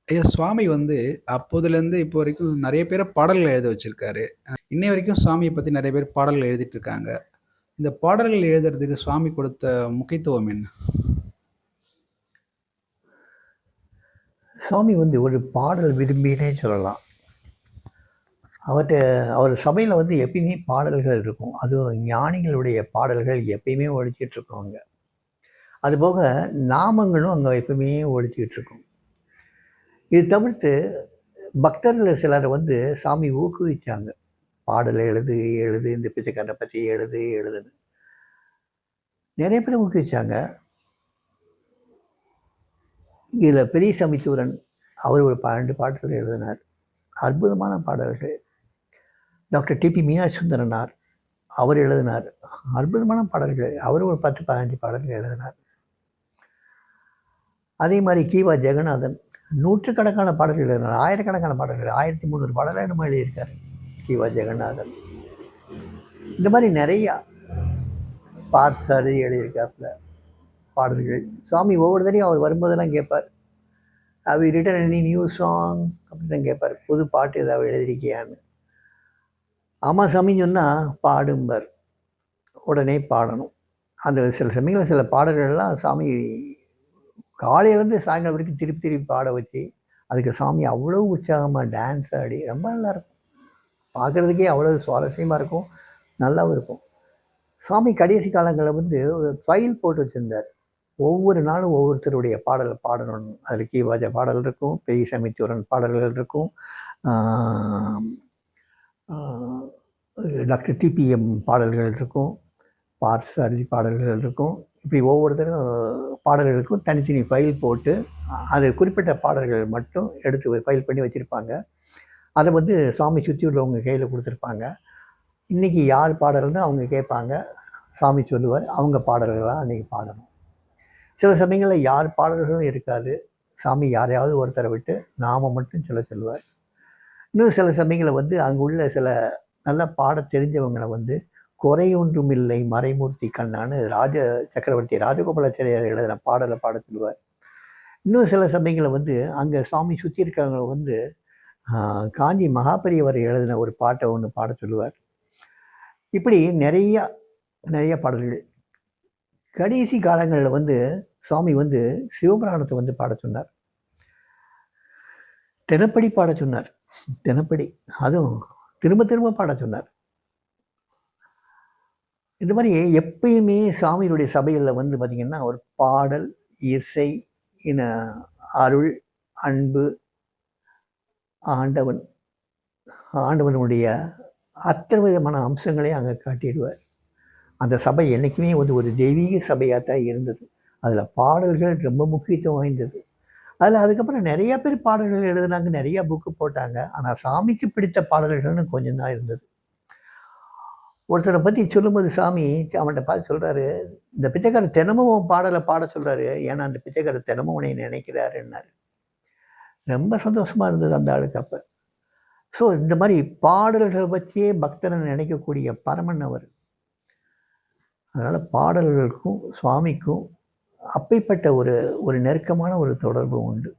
ஐயா சுவாமி வந்து அப்போதுலேருந்து இப்போ வரைக்கும் நெறைய பேர பாடல்கள் எழுத வச்சிருக்காரு. இன்னை வரைக்கும் சுவாமிய பத்தி நெறைய பேர் பாடல்கள் எழுதிட்டு இருக்காங்க. இந்த பாடல்கள் எழுதுறதுக்கு சுவாமி கொடுத்த முக்கியத்துவம் என்ன? சுவாமி வந்து ஒரு பாடல் விரும்பினே சொல்லலாம். அவர்ட்ட அவர் சபையில் வந்து எப்பயுமே பாடல்கள் இருக்கும். அதுவும் ஞானிகளுடைய பாடல்கள் எப்பயுமே ஒழிச்சிட்டு இருக்கும் அங்கே. அதுபோக நாமங்களும் அங்கே எப்பயுமே ஒழிச்சிக்கிட்டு இருக்கும். இது தவிர்த்து பக்தர்கள் சிலரை வந்து சாமி ஊக்குவிச்சாங்க. பாடல் எழுது எழுது, இந்த பிச்சைக்காரனை பற்றி எழுது எழுதுன்னு நிறைய பேர் ஊக்குவிச்சாங்க. இதில் பெரிய சமிச்சூரன் அவர் ஒரு 12 பாடல்கள் எழுதினார். அற்புதமான பாடல்கள். டாக்டர் டிபி மீனாட்சி சுந்தரனார் அவர் எழுதினார். அற்புதமான பாடல்கள். அவர் ஒரு 10, 15 பாடல்கள் எழுதினார். அதே மாதிரி கீவா ஜெகநாதன் நூற்றுக்கணக்கான பாடல்கள் எழுதினார். ஆயிரக்கணக்கான பாடல்கள், 1300 பாடல்கள் நம்ம எழுதியிருக்காரு கீவா ஜெகநாதன். இந்த மாதிரி நிறையா பார்சாரி எழுதியிருக்காப்புல பாடல்கள். சுவாமி ஒவ்வொரு தடையும் அவர் வரும்போதெல்லாம் கேட்பார், how you written any new song அப்படின்னு கேட்பார். புது பாட்டு ஏதாவது எழுதியிருக்கியான்னு. ஆமாம் சாமின்னு சொன்னால் பாடும்பர், உடனே பாடணும். அந்த சில சமயங்களில் சில பாடல்கள்லாம் சாமி காலையிலேருந்து சாயங்காலம் வரைக்கும் திருப்பி திருப்பி பாட வச்சு அதுக்கு சாமி அவ்வளோ உற்சாகமாக டான்ஸ் ஆடி ரொம்ப நல்லாயிருக்கும். பார்க்குறதுக்கே அவ்வளோ சுவாரஸ்யமாக இருக்கும், நல்லாவும் இருக்கும். சுவாமி கடைசி காலங்களில் வந்து ஒரு ஃபைல் போட்டு வச்சுருந்தார். ஒவ்வொரு நாளும் ஒவ்வொருத்தருடைய பாடலை பாடணும்னு. அதில் கீவாஜா பாடல் இருக்கும், பெரிய சமிச்சூரன் பாடல்கள் இருக்கும், டாக்டர் டிபிஎம் பாடல்கள் இருக்கும், பார்சாரதி பாடல்கள் இருக்கும். இப்படி ஒவ்வொருத்தரும் பாடல்களுக்கும் தனித்தனி ஃபைல் போட்டு அது குறிப்பிட்ட பாடல்கள் மட்டும் எடுத்து ஃபைல் பண்ணி வச்சுருப்பாங்க. அதை வந்து சாமி சுற்றி உள்ளவங்க கையில் கொடுத்துருப்பாங்க. இன்றைக்கி யார் பாடல்னு அவங்க கேட்பாங்க, சாமி சொல்லுவார், அவங்க பாடல்களாக அன்றைக்கி பாடணும். சில சமயங்களில் யார் பாடல்களும் இருக்காது, சாமி யாரையாவது ஒருத்தரை விட்டு நாம மட்டும் சொல்லுவார். இன்னும் சில சமயங்களில் வந்து அங்கே உள்ள சில நல்ல பாட தெரிஞ்சவங்களை வந்து குறை ஒன்றும் இல்லை மறைமூர்த்தி கண்ணான்னு சக்கரவர்த்தி ராஜகோபாலாச்சாரியார் எழுதின பாடலை பாட சொல்லுவார். இன்னும் சில சமயங்களில் வந்து அங்கே சாமி சுற்றி இருக்கிறவங்களை வந்து காஞ்சி மகாபெரியவர் எழுதின ஒரு பாட்டை ஒன்று பாட சொல்லுவார். இப்படி நிறைய பாடல்கள். கடைசி காலங்களில் வந்து சுவாமி வந்து சிவபுராணத்தை வந்து பாட சொன்னார். தினப்படி பாட சொன்னார். தினப்படி அதுவும் திரும்ப திரும்ப பாட சொன்னார். இந்த மாதிரி எப்பயுமே சாமியினுடைய சபைகளில் வந்து பார்த்திங்கன்னா ஒரு பாடல், இசை, அருள், அன்பு, ஆண்டவனுடைய அத்தனை விதமான அம்சங்களையும் அங்கே காட்டிடுவார். அந்த சபை என்றைக்குமே வந்து ஒரு தெய்வீக சபையாக தான் இருந்தது. அதில் பாடல்கள் ரொம்ப முக்கியத்துவம் வாய்ந்தது. அதில் அதுக்கப்புறம் நிறையா பேர் பாடல்கள் எழுதுனாங்க, நிறையா புக்கு போட்டாங்க. ஆனால் சாமிக்கு பிடித்த பாடல்கள்னு கொஞ்சம் தான் இருந்தது. ஒருத்தரை பற்றி சொல்லும்போது சாமி அவன்கிட்ட பார்த்து சொல்கிறாரு, இந்த பிச்சைக்காரர் தினமும் பாடலை பாட சொல்கிறாரு, ஏன்னா அந்த பிச்சைக்காரர் தினமும் உன்னை நினைக்கிறாருன்னாரு. ரொம்ப சந்தோஷமாக இருந்தது அந்த ஆளுக்கு அப்போ. ஸோ இந்த மாதிரி பாடல்களை வச்சே பக்தனை நினைக்கக்கூடிய பரமன் அவர். அதனால் பாடல்களுக்கும் சுவாமிக்கும் அப்படிப்பட்ட ஒரு நெருக்கமான ஒரு தொடர்பு உண்டு.